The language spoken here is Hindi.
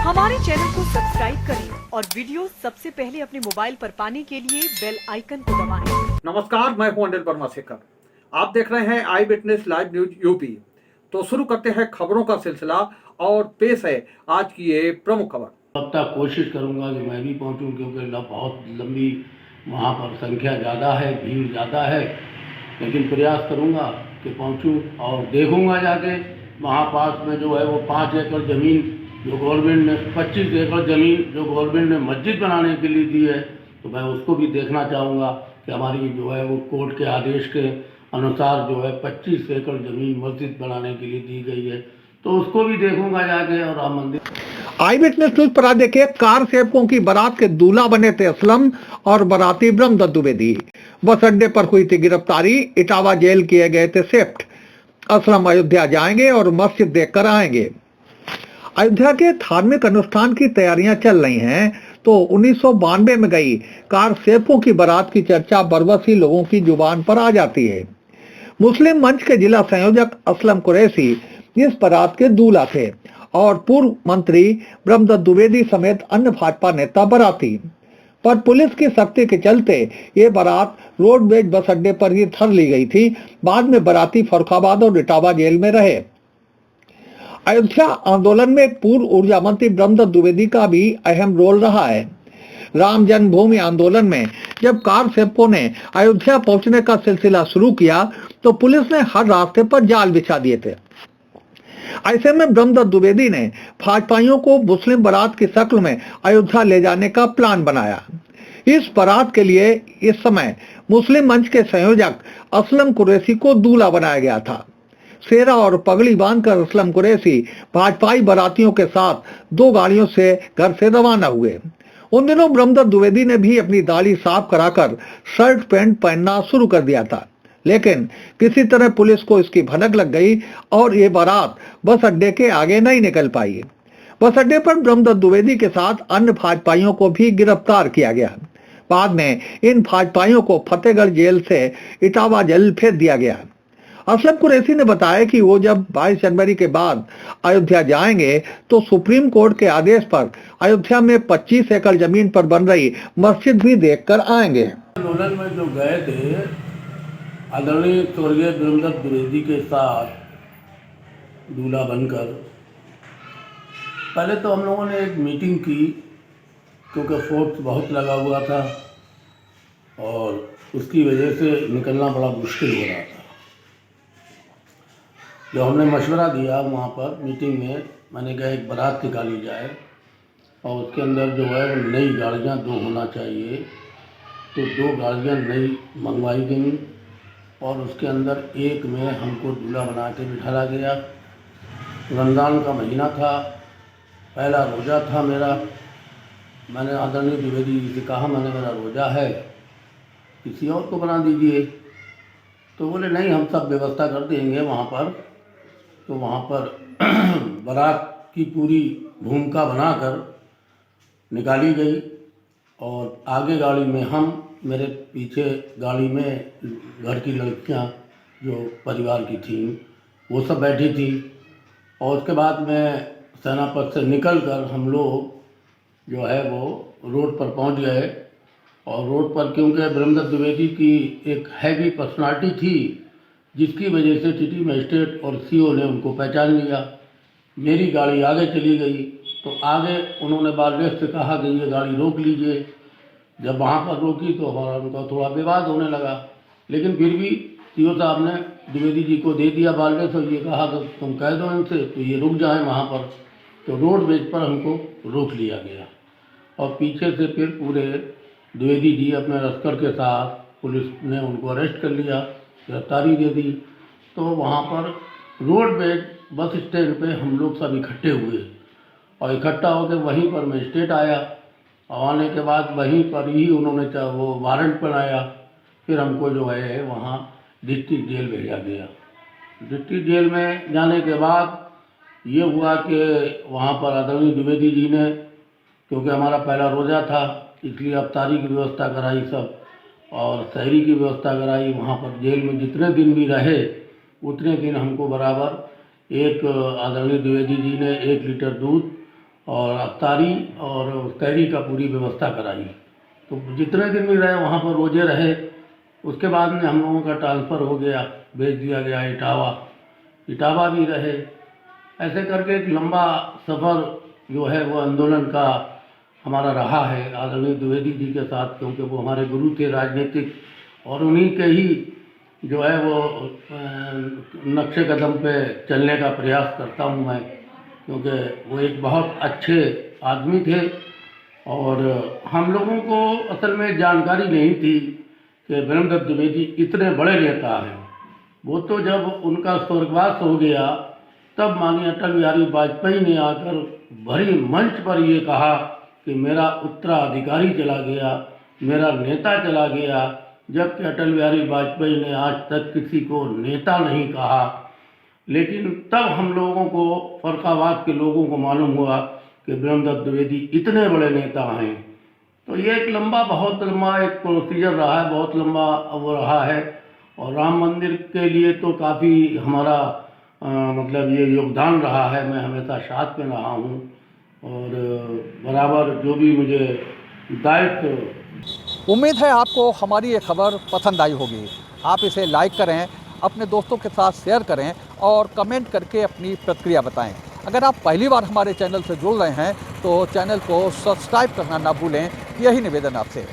हमारे चैनल को सब्सक्राइब करें और वीडियो सबसे पहले अपने मोबाइल पर पाने के लिए बेल आइकन को दबाएं। नमस्कार, मैं हूं अनिल वर्मा शेखर। आप देख रहे हैं आई विटनेस लाइव न्यूज यूपी। तो शुरू करते हैं खबरों का सिलसिला और पेश है आज की ये प्रमुख खबर। अब तक कोशिश करूंगा कि मैं भी पहुंचूं, क्योंकि बहुत लंबी वहां पर संख्या ज़्यादा है, भीड़ ज़्यादा है, लेकिन प्रयास करूंगा कि पहुंचूं और देखूंगा जाके वहां पास में जो है वो 5 एकड़ ज़मीन जो गवर्नमेंट ने 25 एकड़ ज़मीन जो गवर्नमेंट ने मस्जिद बनाने के लिए दी है, तो मैं उसको भी देखना चाहूँगा कि हमारी जो है वो कोर्ट के आदेश के अनुसार जो है 25 एकड़ ज़मीन मस्जिद बनाने के लिए दी गई है, तो उसको भी देखूंगा जाके। और राम मंदिर आई विटनेस न्यूज पर आज देखिए, कार सेवकों की बारात के दूल्हा बने थे असलम और बाराती ब्रह्मदत्त द्विवेदी। बस अड्डे पर हुई थी गिरफ्तारी, इटावा जेल किए गए थे शिफ्ट। असलम अयोध्या जाएंगे और मस्जिद देखकर आएंगे। अयोध्या के धार्मिक अनुष्ठान की तैयारियां चल रही हैं, तो 1992 में गई कार सेवकों की बारात की चर्चा बरबसी लोगों की जुबान पर आ जाती है। मुस्लिम मंच के जिला संयोजक असलम कुरैशी इस बारात के दूल्हा थे और पूर्व मंत्री ब्रह्मदत्त द्विवेदी समेत अन्य भाजपा नेता बाराती। पर पुलिस की सख्ती के चलते ये बारात रोडवेज बस अड्डे पर ही धर ली गई थी। बाद में बाराती फर्रुखाबाद और इटावा जेल में रहे। अयोध्या आंदोलन में पूर्व ऊर्जा मंत्री ब्रह्मदत्त द्विवेदी का भी अहम रोल रहा है। राम जन्मभूमि आंदोलन में जब कार सेवकों ने अयोध्या पहुंचने का सिलसिला शुरू किया, तो पुलिस ने हर रास्ते पर जाल बिछा दिए थे। ऐसे में ब्रह्मदत्त द्विवेदी ने भाजपाइयों को मुस्लिम बारात की शक्ल में अयोध्या ले जाने का प्लान बनाया। इस बारात के लिए इस समय मुस्लिम मंच के संयोजक असलम कुरैशी को दूल्हा बनाया गया था। सेरा और पगड़ी बांधकर असलम कुरैशी भाजपाई बारातियों के साथ 2 गाड़ियों से घर से रवाना हुए। उन दिनों ब्रह्मदत्त द्विवेदी ने भी अपनी दाढ़ी साफ कराकर शर्ट पैंट पहनना शुरू कर दिया था, लेकिन किसी तरह पुलिस को इसकी भनक लग गई और ये बारात बस अड्डे के आगे नहीं निकल पाई। बस अड्डे पर ब्रह्मदत्त द्विवेदी के साथ अन्य भाजपाइयों को भी गिरफ्तार किया गया। बाद में इन भाजपाइयों को फतेहगढ़ जेल से इटावा जेल भेज दिया गया। असलम कुरैशी ने बताया कि वो जब 22 जनवरी के बाद अयोध्या जाएंगे, तो सुप्रीम कोर्ट के आदेश पर अयोध्या में 25 एकड़ जमीन पर बन रही मस्जिद भी देखकर आएंगे। आंदोलन में जो गए थे आदरणीय स्वर्गीय ब्रह्मदत्त द्विवेदी के साथ दूल्हा बनकर, पहले तो हम लोगों ने एक मीटिंग की, क्योंकि फोर्स बहुत लगा हुआ था और उसकी वजह से निकलना बड़ा मुश्किल हो रहा था। जो हमने मशवरा दिया वहाँ पर मीटिंग में, मैंने कहा एक बारात निकाली जाए और उसके अंदर जो है वो नई गाड़ियाँ 2 होना चाहिए, तो 2 गाड़ियाँ नई मंगवाई गई और उसके अंदर एक में हमको दूल्हा बना के बिठाया गया। रमज़ान का महीना था, पहला रोज़ा था मेरा। मैंने आदरणीय द्विवेदी जी से कहा, मैंने मेरा रोज़ा है, किसी और को बना दीजिए। तो बोले नहीं, हम सब व्यवस्था कर देंगे वहाँ पर। तो वहाँ पर बारात की पूरी भूमिका बनाकर निकाली गई और आगे गाड़ी में हम, मेरे पीछे गाड़ी में घर की लड़कियाँ जो परिवार की थीं वो सब बैठी थी। और उसके बाद में सेनापत से निकलकर हम लोग जो है वो रोड पर पहुंच गए। और रोड पर क्योंकि ब्रह्मदत्त द्विवेदी की एक हैवी पर्सनालिटी थी, जिसकी वजह से सिटी मजिस्ट्रेट और सीओ ने उनको पहचान लिया। मेरी गाड़ी आगे चली गई, तो आगे उन्होंने बारलेस से कहा कि ये गाड़ी रोक लीजिए। जब वहाँ पर रोकी तो हमारा उनका थोड़ा विवाद होने लगा, लेकिन फिर भी सीओ साहब ने द्विवेदी जी को दे दिया बारलेस और ये कहा कि तुम कह दो इनसे तो ये रुक जाएं वहाँ पर। तो रोडवेज पर हमको रोक लिया गया और पीछे से फिर पूरे द्विवेदी जी अपने लश्कर के साथ, पुलिस ने उनको अरेस्ट कर लिया, गिरफ्तारी दे दी। तो वहाँ पर रोडवेज बस स्टैंड पे हम लोग सब इकट्ठे हुए और इकट्ठा होकर वहीं पर मजिस्ट्रेट आया और आने के बाद वहीं पर ही उन्होंने वो वारंट बनाया। फिर हमको जो है वहाँ डिस्ट्रिक्ट जेल भेजा गया। डिस्ट्रिक्ट जेल में जाने के बाद ये हुआ कि वहाँ पर आदरणीय द्विवेदी जी ने, क्योंकि हमारा पहला रोज़ा था, इसलिए अफ्तारी की व्यवस्था कराई सब और सहरी की व्यवस्था कराई। वहाँ पर जेल में जितने दिन भी रहे उतने दिन हमको बराबर एक आदरणीय द्विवेदी जी ने 1 लीटर दूध और अफ्तारी और तहरी का पूरी व्यवस्था कराई। तो जितने दिन भी रहे वहाँ पर रोजे रहे। उसके बाद में हम लोगों का ट्रांसफ़र हो गया, भेज दिया गया इटावा भी रहे। ऐसे करके एक लंबा सफ़र जो है वो आंदोलन का हमारा रहा है आदरणीय द्विवेदी जी के साथ, क्योंकि वो हमारे गुरु थे राजनीतिक, और उन्हीं के ही जो है वो नक्शे कदम पे चलने का प्रयास करता हूँ मैं, क्योंकि वो एक बहुत अच्छे आदमी थे। और हम लोगों को असल में जानकारी नहीं थी कि ब्रह्मदत्त द्विवेदी इतने बड़े नेता हैं। वो तो जब उनका स्वर्गवास हो गया तब माननीय अटल बिहारी वाजपेयी ने आकर भरी मंच पर ये कहा कि मेरा उत्तराधिकारी चला गया, मेरा नेता चला गया, जबकि अटल बिहारी वाजपेयी ने आज तक किसी को नेता नहीं कहा। लेकिन तब हम लोगों को, फरकाबाद के लोगों को मालूम हुआ कि ब्रह्मदत्त द्विवेदी इतने बड़े नेता हैं। तो ये एक बहुत लंबा एक प्रोसीजर रहा है, बहुत लंबा वो रहा है। और राम मंदिर के लिए तो काफ़ी हमारा मतलब ये योगदान रहा है। मैं हमेशा साथ में रहा हूँ और बराबर जो भी मुझे दायित्व। उम्मीद है आपको हमारी ये खबर पसंद आई होगी। आप इसे लाइक करें, अपने दोस्तों के साथ शेयर करें और कमेंट करके अपनी प्रतिक्रिया बताएं। अगर आप पहली बार हमारे चैनल से जुड़ रहे हैं तो चैनल को सब्सक्राइब करना ना भूलें, यही निवेदन आपसे।